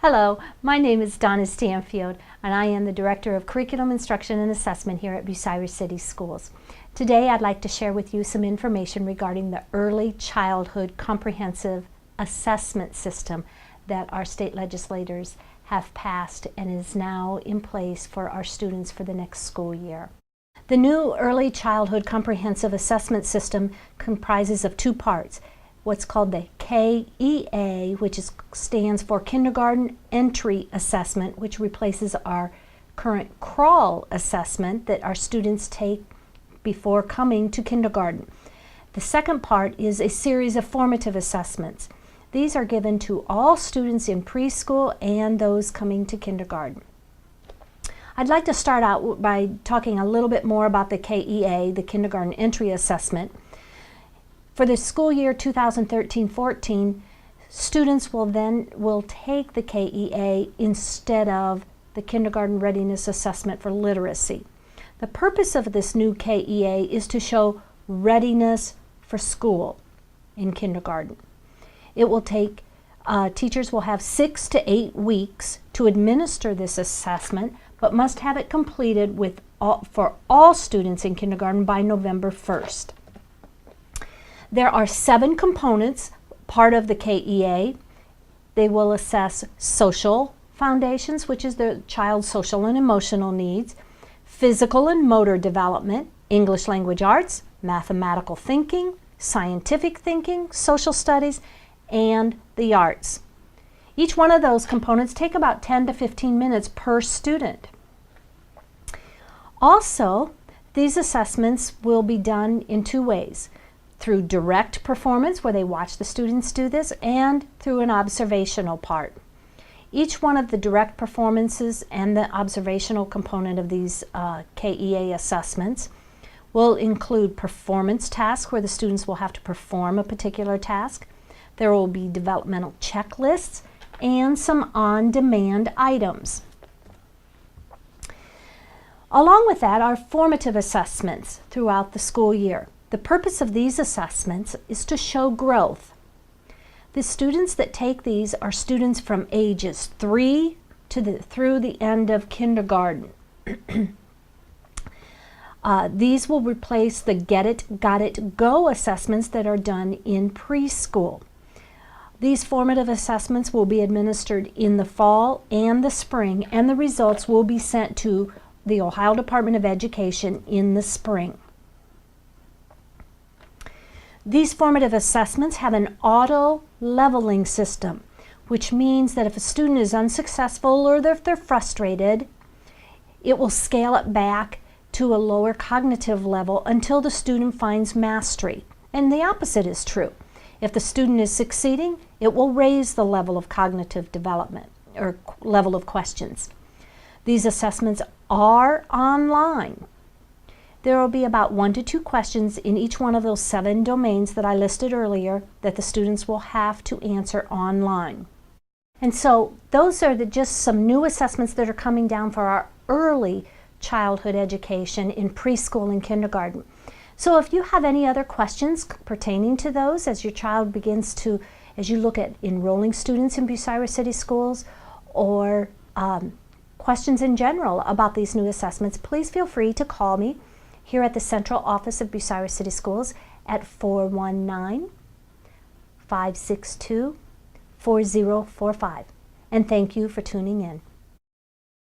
Hello, my name is Donna Stanfield, and I am the Director of Curriculum Instruction and Assessment here at Bucyrus City Schools. Today I'd like to share with you some information regarding the Early Childhood Comprehensive Assessment System that our state legislators have passed and is now in place for our students for the next school year. The new Early Childhood Comprehensive Assessment System comprises of two parts. What's called the KEA, which stands for Kindergarten Entry Assessment, which replaces our current crawl assessment that our students take before coming to kindergarten. The second part is a series of formative assessments. These are given to all students in preschool and those coming to kindergarten. I'd like to start out by talking a little bit more about the KEA, the Kindergarten Entry Assessment. For the school year 2013-14, students will take the KEA instead of the Kindergarten Readiness Assessment for Literacy. The purpose of this new KEA is to show readiness for school in kindergarten. It will take, teachers will have 6 to 8 weeks to administer this assessment, but must have it completed for all students in kindergarten by November 1st. There are 7 components, part of the KEA. They will assess social foundations, which is the child's social and emotional needs, physical and motor development, English language arts, mathematical thinking, scientific thinking, social studies, and the arts. Each one of those components take about 10 to 15 minutes per student. Also, these assessments will be done in 2 ways. Through direct performance, where they watch the students do this, and through an observational part. Each one of the direct performances and the observational component of these KEA assessments will include performance tasks, where the students will have to perform a particular task. There will be developmental checklists and some on-demand items. Along with that are formative assessments throughout the school year. The purpose of these assessments is to show growth. The students that take these are students from ages 3 through the end of kindergarten. These will replace the Get It, Got It, Go assessments that are done in preschool. These formative assessments will be administered in the fall and the spring, and the results will be sent to the Ohio Department of Education in the spring. These formative assessments have an auto-leveling system, which means that if a student is unsuccessful or if they're frustrated, it will scale it back to a lower cognitive level until the student finds mastery. And the opposite is true. If the student is succeeding, it will raise the level of cognitive development or level of questions. These assessments are online. There will be about 1 to 2 questions in each one of those 7 domains that I listed earlier that the students will have to answer online. And so those are just some new assessments that are coming down for our early childhood education in preschool and kindergarten. So if you have any other questions pertaining to those as your child begins to, as you look at enrolling students in Bucyrus City Schools, or questions in general about these new assessments, please feel free to call me here at the Central Office of Bucyrus City Schools at 419-562-4045. And thank you for tuning in.